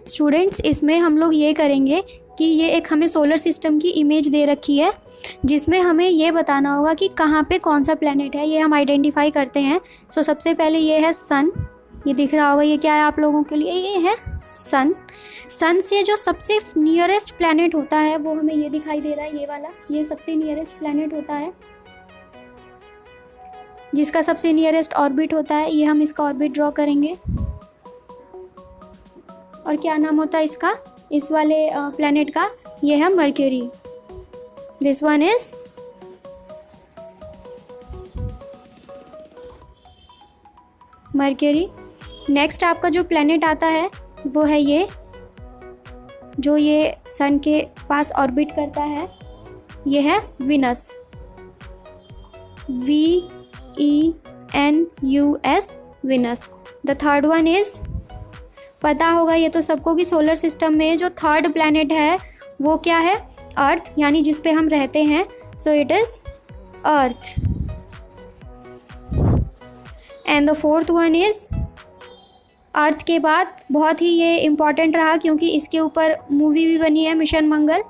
Students, इसमें हम लोग ये करेंगे कि ये एक हमें सोलर सिस्टम की इमेज दे रखी है जिसमें हमें ये बताना होगा कि कहाँ पे कौन सा प्लैनेट है, ये हम आइडेंटिफाई करते हैं। सो सबसे पहले ये है सन, ये दिख रहा होगा, ये क्या है आप लोगों के लिए, ये है सन। सन से जो सबसे नियरेस्ट प्लैनेट होता है वो हमें ये दिखाई दे रहा है, ये वाला, ये सबसे नियरेस्ट प्लैनेट होता है जिसका सबसे नियरेस्ट ऑर्बिट होता है। ये हम इसका ऑर्बिट ड्रॉ करेंगे। और क्या नाम होता है इसका, इस वाले प्लैनेट का, ये है mercury. This one is mercury. Next आपका जो प्लैनेट आता है वो है ये, जो ये सन के पास ऑर्बिट करता है, ये है Venus, VENUS, Venus. The third one is, पता होगा ये तो सबको कि सोलर सिस्टम में जो थर्ड प्लैनेट है वो क्या है, अर्थ, यानी जिस पे हम रहते हैं। So it is earth. And the fourth one is, earth के बाद बहुत ही ये इम्पॉर्टेंट रहा क्योंकि इसके ऊपर मूवी भी बनी है, मिशन मंगल,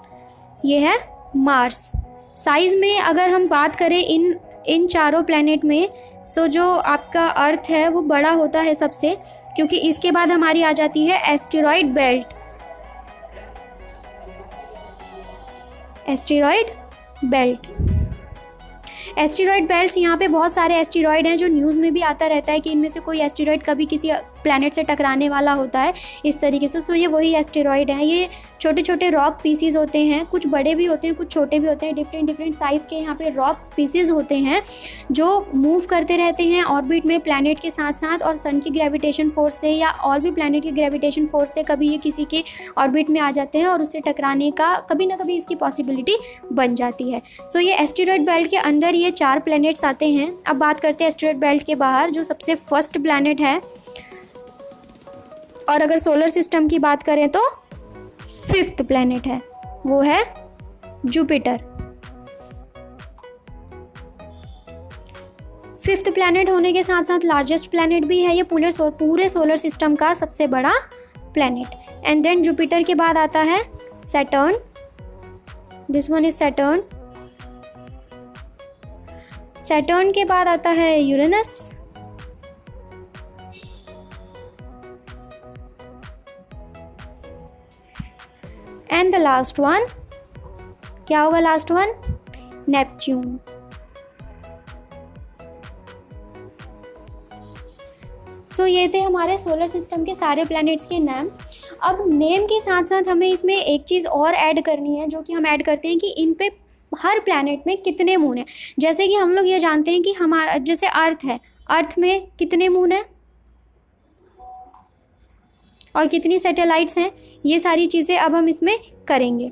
ये है मार्स। साइज़ में अगर हम बात करें इन चारों प्लैनेट में, सो जो आपका अर्थ है वो बड़ा होता है सबसे, क्योंकि इसके बाद हमारी आ जाती है asteroid belt. Asteroid belt, asteroid belts, यहाँ पे बहुत सारे एस्टेरॉयड हैं जो न्यूज़ में भी आता रहता है कि इनमें से कोई एस्टेरॉयड कभी किसी प्लैनेट से टकराने वाला होता है इस तरीके से। सो ये वही एस्टेरॉयड हैं। ये छोटे छोटे रॉक पीसीज होते हैं, कुछ बड़े भी होते हैं, कुछ छोटे भी होते हैं, डिफरेंट साइज़ के यहाँ पे रॉक पीसीज होते हैं जो मूव करते रहते हैं ऑर्बिट में प्लैनेट के साथ साथ, और सन की ग्रेविटेशन फोर्स से या और भी प्लैनेट की ग्रेविटेशन फोर्स से कभी ये किसी के ऑर्बिट में आ जाते हैं और उससे टकराने का कभी ना कभी इसकी पॉसिबिलिटी बन जाती है। सो ये एस्टेरॉयड बेल्ट के अंदर ये 4 प्लैनेट्स आते हैं। अब बात करते हैं एस्टेरॉयड बेल्ट के बाहर जो सबसे फर्स्ट प्लैनेट है, और अगर सोलर सिस्टम की बात करें तो 5th प्लैनेट है, वो है जुपिटर। 5th प्लैनेट होने के साथ साथ लार्जेस्ट प्लैनेट भी है, ये पूरे सोलर सिस्टम का सबसे बड़ा प्लैनेट। एंड देन जुपिटर के बाद आता है Saturn, this one is Saturn. Saturn के बाद आता है Uranus, and the last one, क्या होगा लास्ट वन, नेपच्यून। सो ये थे हमारे सोलर सिस्टम के सारे प्लैनेट्स के नाम। अब नेम के साथ साथ हमें इसमें एक चीज़ और ऐड करनी है, जो कि हम ऐड करते हैं कि इन पे हर प्लैनेट में कितने मून हैं। जैसे कि हम लोग ये जानते हैं कि हमारा जैसे अर्थ है, अर्थ में कितने मून हैं और कितनी सैटेलाइट्स हैं, ये सारी चीज़ें अब हम इसमें करेंगे।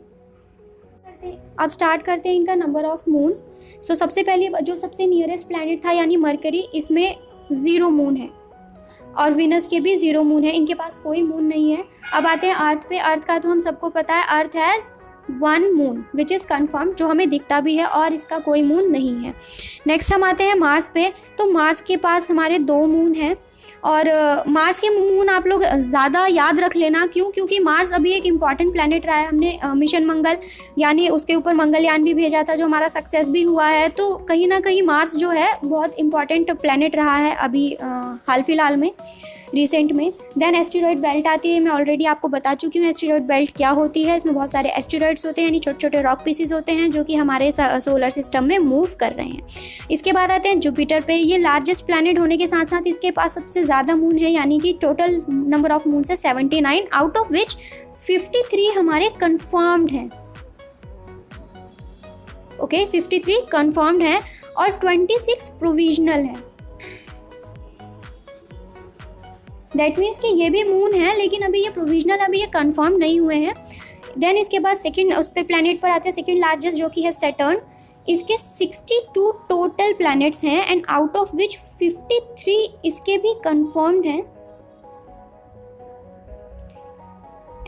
अब स्टार्ट करते हैं इनका नंबर ऑफ मून। सो सबसे पहले जो सबसे नियरेस्ट प्लैनेट था यानी मरकरी, इसमें 0 मून है, और विनस के भी 0 मून है, इनके पास कोई मून नहीं है। अब आते हैं अर्थ पे। अर्थ का तो हम सबको पता है, अर्थ has 1 moon which is confirm, जो हमें दिखता भी है, और इसका कोई मून नहीं है। नेक्स्ट हम आते हैं मार्स पे। तो मार्स के पास हमारे 2 मून हैं, और मार्स के मून आप लोग ज़्यादा याद रख लेना। क्यों? क्योंकि मार्स अभी एक इम्पॉर्टेंट प्लैनेट रहा है। हमने मिशन मंगल यानी उसके ऊपर मंगलयान भी भेजा था जो हमारा सक्सेस भी हुआ है। तो कहीं ना कहीं मार्स जो है बहुत इम्पॉर्टेंट प्लैनेट रहा है अभी हाल फिलहाल में, रिसेंट में। देन एस्टेरॉयड बेल्ट आती है, मैं ऑलरेडी आपको बता चुकी हूँ एस्टेरॉयड बेल्ट क्या होती है। इसमें बहुत सारे एस्टेरॉयड्स होते हैं, यानी छोटे छोटे रॉक पीसीज होते हैं जो कि हमारे सोलर सिस्टम में मूव कर रहे हैं। इसके बाद आते हैं जुपिटर पे। ये लार्जेस्ट प्लैनेट होने के साथ साथ इसके पास सबसे ज़्यादा मून है, यानी कि टोटल नंबर ऑफ मून है 79, आउट ऑफ विच 53 हमारे कन्फर्म्ड हैं। ओके, 53 कन्फर्म्ड हैं और 26 प्रोविजनल है। दैट मीन्स कि ये भी मून है लेकिन अभी ये प्रोविजनल, अभी ये कंफर्म नहीं हुए हैं। देन इसके बाद सेकंड उस पे प्लैनेट पर आते हैं सेकंड लार्जेस्ट, जो कि है सैटर्न। इसके 62 टोटल प्लैनेट्स हैं, एंड आउट ऑफ विच 53 इसके भी कंफर्म्ड हैं,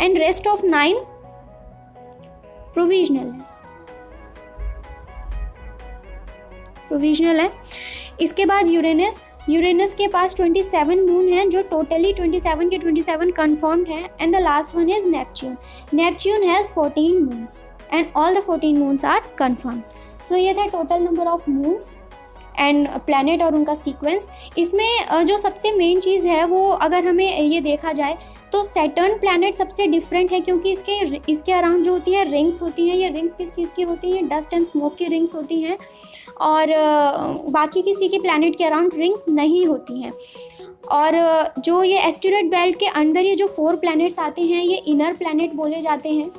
एंड रेस्ट ऑफ 9 प्रोविजनल है। इसके बाद यूरेनस, यूरेनस के पास 27 मून हैं जो टोटली 27 के 27 कन्फर्म्ड हैं। And the last one is Neptune. Neptune has 14 moons and all the 14 moons are confirmed. So ये था total number of moons and planet और उनका सीक्वेंस। इसमें जो सबसे मेन चीज़ है वो अगर हमें ये देखा जाए तो सैटर्न प्लैनेट सबसे डिफरेंट है, क्योंकि इसके अराउंड जो होती है रिंग्स होती हैं। ये रिंग्स किस चीज़ की होती हैं? डस्ट एंड स्मोक की रिंग्स होती हैं, और बाकी किसी के प्लैनेट के अराउंड रिंग्स नहीं होती हैं। और जो ये एस्टेरॉयड बेल्ट के अंदर ये जो 4 प्लैनेट्स आते हैं ये इनर प्लैनेट बोले जाते हैं।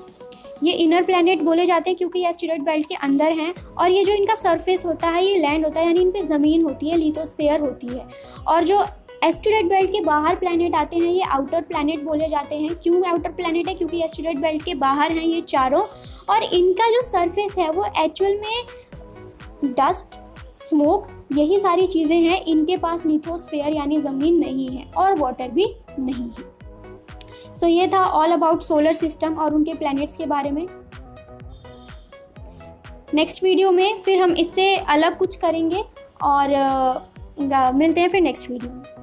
ये इनर प्लैनेट बोले जाते हैं क्योंकि ये एस्टेरॉयड बेल्ट के अंदर हैं, और ये जो इनका सरफेस होता है ये लैंड होता है, यानी इन पे ज़मीन होती है, लिथोस्फीयर होती है। और जो एस्टेरॉयड बेल्ट के बाहर प्लैनेट आते हैं ये आउटर प्लैनेट बोले जाते हैं। क्यों आउटर प्लैनेट है? क्योंकि एस्टेरॉयड बेल्ट के बाहर हैं ये चारों, और इनका जो सरफेस है वो एक्चुअल में डस्ट, स्मोक, यही सारी चीज़ें हैं। इनके पास लिथोस्फीयर यानी ज़मीन नहीं है और वाटर भी नहीं है। सो ये था ऑल अबाउट सोलर सिस्टम और उनके प्लैनेट्स के बारे में। नेक्स्ट वीडियो में फिर हम इससे अलग कुछ करेंगे और मिलते हैं फिर नेक्स्ट वीडियो में।